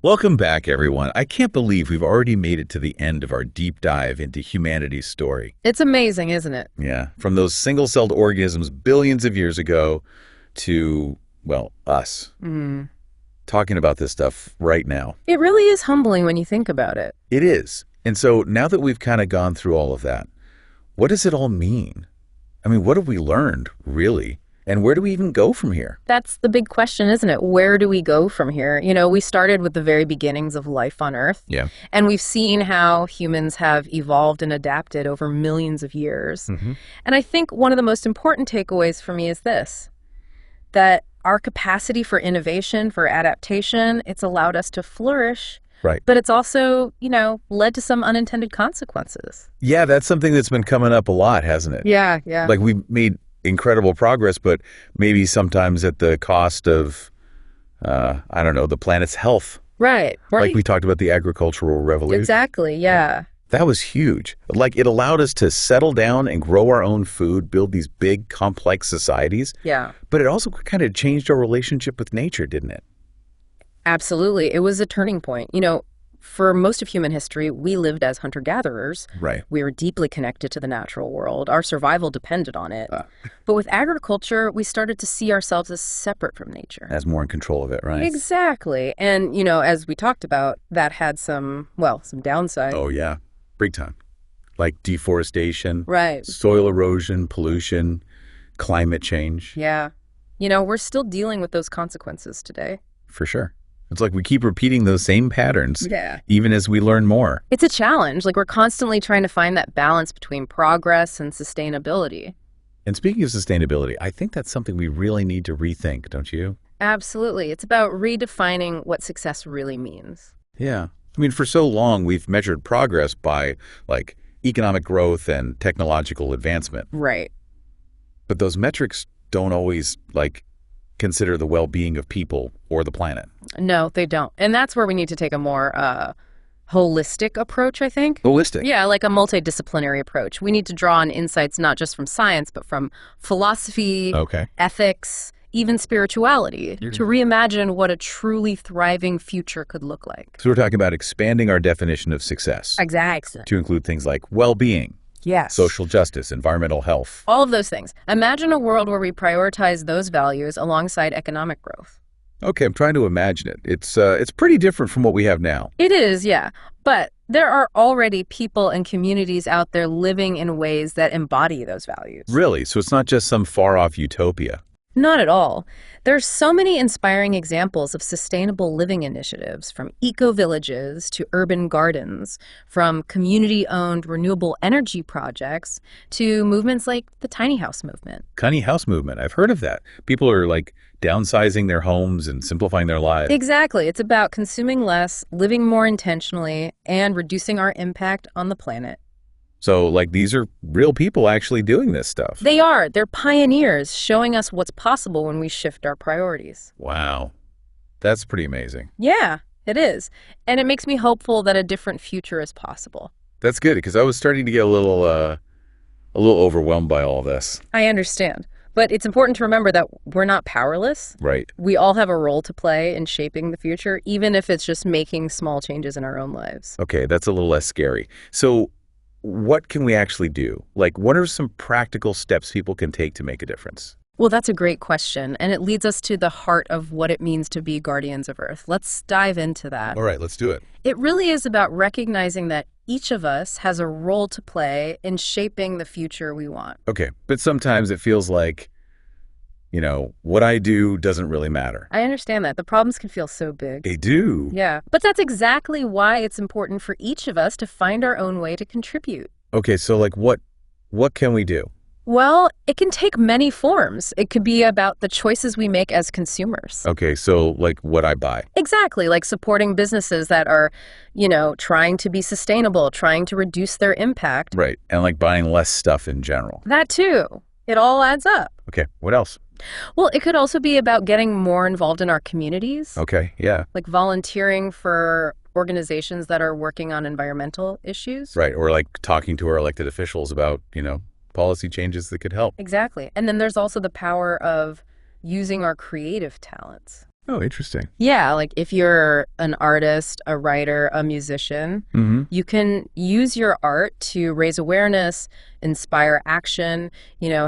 Welcome back, everyone. I can't believe we've already made it to the end of our deep dive into humanity's story. It's amazing, isn't it? Yeah, from those single-celled organisms billions of years ago to, well, us. Talking about this stuff right now. It really is humbling when you think about it. It is. And so now that we've kind of gone through all of that, what does it all mean? I mean, what have we learned, really? And where do we even go from here? That's the big question, isn't it? Where do we go from here? You know, we started with the very beginnings of life on Earth. Yeah. And we've seen how humans have evolved and adapted over millions of years. And I think one of the most important takeaways for me is this, that our capacity for innovation, for adaptation, it's allowed us to flourish. Right. But it's also, led to some unintended consequences. Yeah, that's something that's been coming up a lot, hasn't it? Yeah. Like we've made incredible progress, but maybe sometimes at the cost of, I don't know, the planet's health. Right. Like we talked about the agricultural revolution. Exactly, yeah. That was huge. Like it allowed us to settle down and grow our own food, build these big, complex societies. Yeah. But it also kind of changed our relationship with nature, didn't it? Absolutely. It was a turning point. For most of human history, we lived as hunter-gatherers. Right. We were deeply connected to the natural world. Our survival depended on it. But with agriculture, we started to see ourselves as separate from nature. As more in control of it, right? Exactly. And, as we talked about, that had some downside. Oh, yeah. Big time. Like deforestation. Right. Soil erosion, pollution, climate change. Yeah. We're still dealing with those consequences today. For sure. It's like we keep repeating those same patterns, Yeah. even as we learn more. It's a challenge. Like we're constantly trying to find that balance between progress and sustainability. And speaking of sustainability, I think that's something we really need to rethink, don't you? Absolutely. It's about redefining what success really means. Yeah. I mean, for so long, we've measured progress by, like, economic growth and technological advancement. Right. But those metrics don't always, consider the well-being of people or the planet. No, they don't. And that's where we need to take a more holistic approach, I think. Holistic? Yeah, like a multidisciplinary approach. We need to draw on insights not just from science, but from philosophy, ethics, even spirituality, to reimagine what a truly thriving future could look like. So we're talking about expanding our definition of success. Exactly. To include things like well-being, Yes. social justice, environmental health. All of those things. Imagine a world where we prioritize those values alongside economic growth. Okay, I'm trying to imagine it. It's pretty different from what we have now. It is, yeah. But there are already people and communities out there living in ways that embody those values. Really? So it's not just some far-off utopia. Not at all. There's so many inspiring examples of sustainable living initiatives, from eco-villages to urban gardens, from community-owned renewable energy projects to movements like the tiny house movement. Tiny house movement. I've heard of that. People are downsizing their homes and simplifying their lives. Exactly. It's about consuming less, living more intentionally, and reducing our impact on the planet. So, these are real people actually doing this stuff. They are. They're pioneers showing us what's possible when we shift our priorities. Wow. That's pretty amazing. Yeah, it is. And it makes me hopeful that a different future is possible. That's good, because I was starting to get a little overwhelmed by all this. I understand. But it's important to remember that we're not powerless. Right. We all have a role to play in shaping the future, even if it's just making small changes in our own lives. Okay, that's a little less scary. So what can we actually do? What are some practical steps people can take to make a difference? Well, that's a great question, and it leads us to the heart of what it means to be guardians of Earth. Let's dive into that. All right, let's do it. It really is about recognizing that each of us has a role to play in shaping the future we want. Okay, but sometimes it feels like, what I do doesn't really matter. I understand that. The problems can feel so big. They do. Yeah, but that's exactly why it's important for each of us to find our own way to contribute. Okay, so what can we do? Well, it can take many forms. It could be about the choices we make as consumers. Okay, so what I buy. Exactly, like supporting businesses that are, trying to be sustainable, trying to reduce their impact. Right, and buying less stuff in general. That too. It all adds up. Okay, what else? Well, it could also be about getting more involved in our communities. Okay, yeah. Like volunteering for organizations that are working on environmental issues. Right, or talking to our elected officials about, policy changes that could help. Exactly. And then there's also the power of using our creative talents. Oh, interesting. Yeah, like if you're an artist, a writer, a musician, Mm-hmm. you can use your art to raise awareness, inspire action,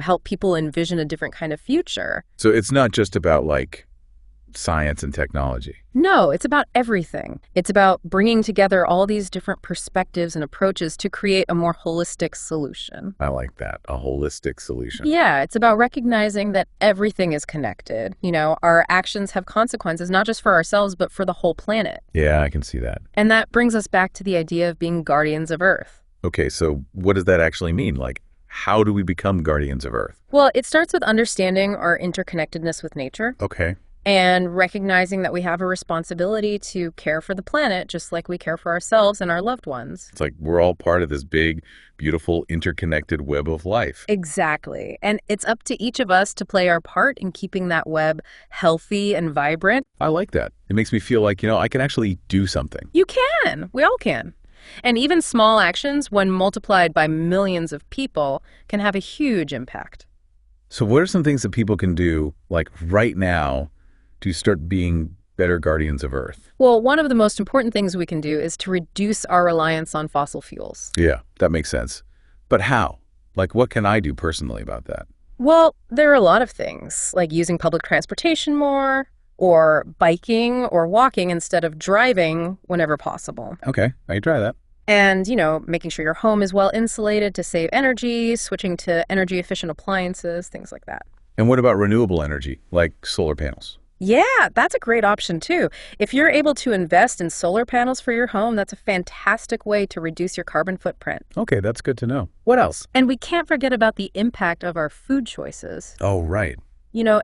help people envision a different kind of future. So it's not just about like science and technology. No, it's about everything. It's about bringing together all these different perspectives and approaches to create a more holistic solution. I like that. A holistic solution. Yeah, it's about recognizing that everything is connected. Our actions have consequences, not just for ourselves, but for the whole planet. Yeah, I can see that. And that brings us back to the idea of being guardians of Earth. Okay, so what does that actually mean? Like, how do we become guardians of Earth? Well, it starts with understanding our interconnectedness with nature Okay. and recognizing that we have a responsibility to care for the planet just like we care for ourselves and our loved ones. It's like we're all part of this big, beautiful, interconnected web of life. Exactly. And it's up to each of us to play our part in keeping that web healthy and vibrant. I like that. It makes me feel like, I can actually do something. You can. We all can. And even small actions, when multiplied by millions of people, can have a huge impact. So what are some things that people can do, like right now, to start being better guardians of Earth? Well, one of the most important things we can do is to reduce our reliance on fossil fuels. Yeah, that makes sense. But how? Like, what can I do personally about that? Well, there are a lot of things, like using public transportation more, or biking or walking instead of driving whenever possible. Okay, I can try that. And, making sure your home is well insulated to save energy, switching to energy efficient appliances, things like that. And what about renewable energy, like solar panels? Yeah, that's a great option too. If you're able to invest in solar panels for your home, that's a fantastic way to reduce your carbon footprint. Okay, that's good to know. What else? And we can't forget about the impact of our food choices. Oh, right.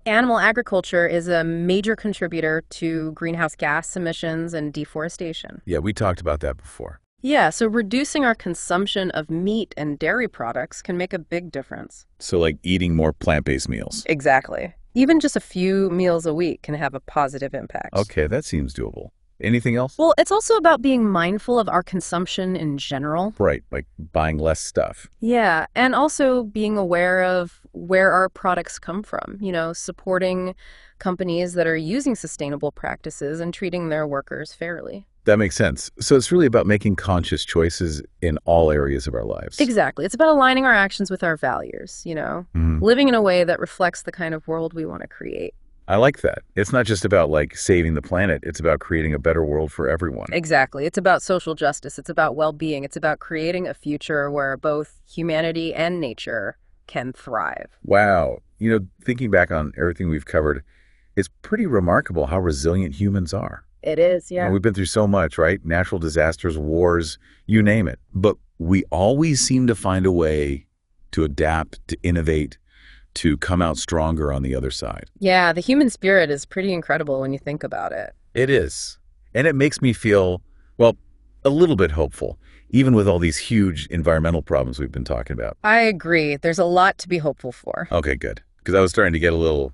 Animal agriculture is a major contributor to greenhouse gas emissions and deforestation. Yeah, we talked about that before. Yeah, so reducing our consumption of meat and dairy products can make a big difference. So like eating more plant-based meals. Exactly. Even just a few meals a week can have a positive impact. Okay, that seems doable. Anything else? Well, it's also about being mindful of our consumption in general. Right, like buying less stuff. Yeah, and also being aware of where our products come from, supporting companies that are using sustainable practices and treating their workers fairly. That makes sense. So it's really about making conscious choices in all areas of our lives. Exactly. It's about aligning our actions with our values, living in a way that reflects the kind of world we want to create. I like that. It's not just about like saving the planet. It's about creating a better world for everyone. Exactly. It's about social justice. It's about well-being. It's about creating a future where both humanity and nature can thrive. Wow. Thinking back on everything we've covered, it's pretty remarkable how resilient humans are. It is, yeah. We've been through so much, right? Natural disasters, wars, you name it. But we always seem to find a way to adapt, to innovate, to come out stronger on the other side. Yeah, the human spirit is pretty incredible when you think about it. It is. And it makes me feel, well, a little bit hopeful, even with all these huge environmental problems we've been talking about. I agree. There's a lot to be hopeful for. Okay, good. Because I was starting to get a little,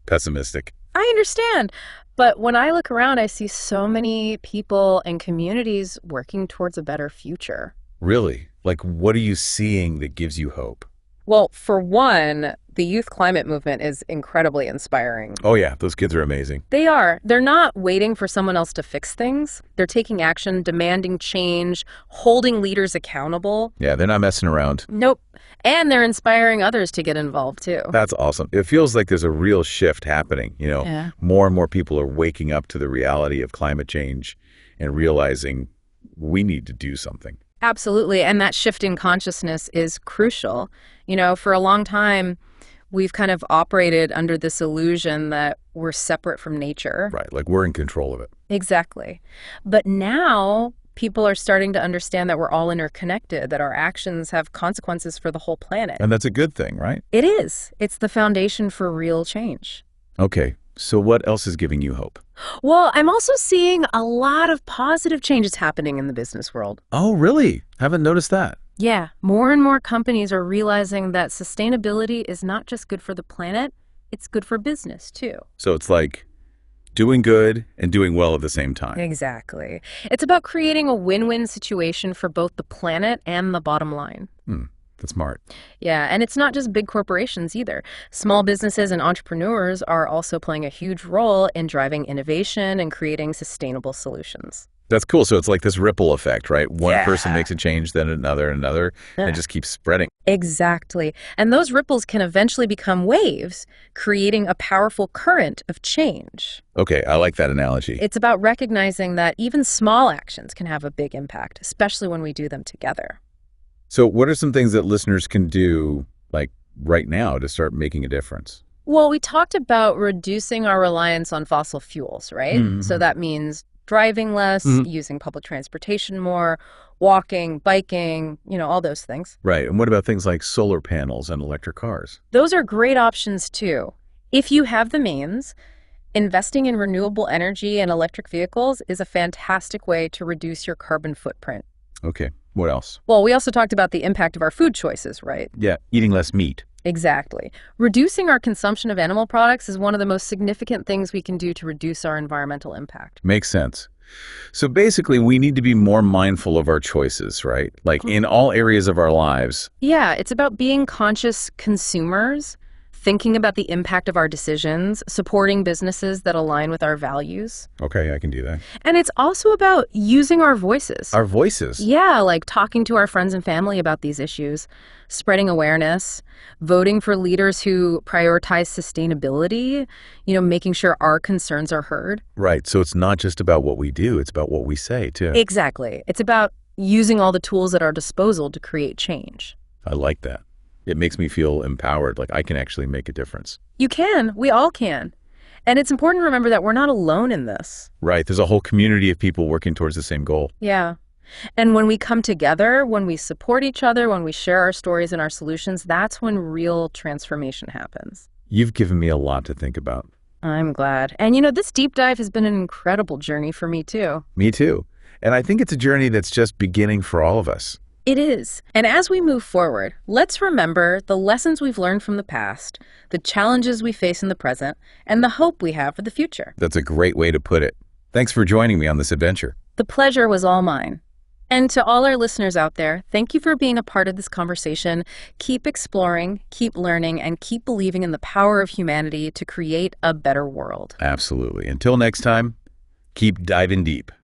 pessimistic. I understand. But when I look around, I see so many people and communities working towards a better future. Really? Like, what are you seeing that gives you hope? Well, for one, the youth climate movement is incredibly inspiring. Oh, yeah. Those kids are amazing. They are. They're not waiting for someone else to fix things. They're taking action, demanding change, holding leaders accountable. Yeah, they're not messing around. Nope. And they're inspiring others to get involved, too. That's awesome. It feels like there's a real shift happening. Yeah. More and more people are waking up to the reality of climate change and realizing we need to do something. Absolutely. And that shift in consciousness is crucial. For a long time, we've kind of operated under this illusion that we're separate from nature. Right. Like we're in control of it. Exactly. But now people are starting to understand that we're all interconnected, that our actions have consequences for the whole planet. And that's a good thing, right? It is. It's the foundation for real change. Okay. So what else is giving you hope? Well, I'm also seeing a lot of positive changes happening in the business world. Oh, really? Haven't noticed that. Yeah, more and more companies are realizing that sustainability is not just good for the planet, it's good for business, too. So it's like doing good and doing well at the same time. Exactly. It's about creating a win-win situation for both the planet and the bottom line. That's smart. Yeah, and it's not just big corporations either. Small businesses and entrepreneurs are also playing a huge role in driving innovation and creating sustainable solutions. That's cool. So it's like this ripple effect, right? One person Yeah. makes a change, then another, and it just keeps spreading. Exactly. And those ripples can eventually become waves, creating a powerful current of change. Okay, I like that analogy. It's about recognizing that even small actions can have a big impact, especially when we do them together. So what are some things that listeners can do, like right now, to start making a difference? Well, we talked about reducing our reliance on fossil fuels, right? Mhm. So that means driving less, using public transportation more, walking, biking, all those things. Right. And what about things like solar panels and electric cars? Those are great options too. If you have the means, investing in renewable energy and electric vehicles is a fantastic way to reduce your carbon footprint. Okay. What else? Well, we also talked about the impact of our food choices, right? Yeah, eating less meat. Exactly. Reducing our consumption of animal products is one of the most significant things we can do to reduce our environmental impact. Makes sense. So basically, we need to be more mindful of our choices, right? Like in all areas of our lives. Yeah, it's about being conscious consumers, thinking about the impact of our decisions, supporting businesses that align with our values. Okay, I can do that. And it's also about using our voices. Our voices. Yeah, like talking to our friends and family about these issues, spreading awareness, voting for leaders who prioritize sustainability, making sure our concerns are heard. Right. So it's not just about what we do, it's about what we say, too. Exactly. It's about using all the tools at our disposal to create change. I like that. It makes me feel empowered, like I can actually make a difference. You can. We all can. And it's important to remember that we're not alone in this. Right. There's a whole community of people working towards the same goal. Yeah. And when we come together, when we support each other, when we share our stories and our solutions, that's when real transformation happens. You've given me a lot to think about. I'm glad. And this deep dive has been an incredible journey for me too. Me too. And I think it's a journey that's just beginning for all of us. It is. And as we move forward, let's remember the lessons we've learned from the past, the challenges we face in the present, and the hope we have for the future. That's a great way to put it. Thanks for joining me on this adventure. The pleasure was all mine. And to all our listeners out there, thank you for being a part of this conversation. Keep exploring, keep learning, and keep believing in the power of humanity to create a better world. Absolutely. Until next time, keep diving deep.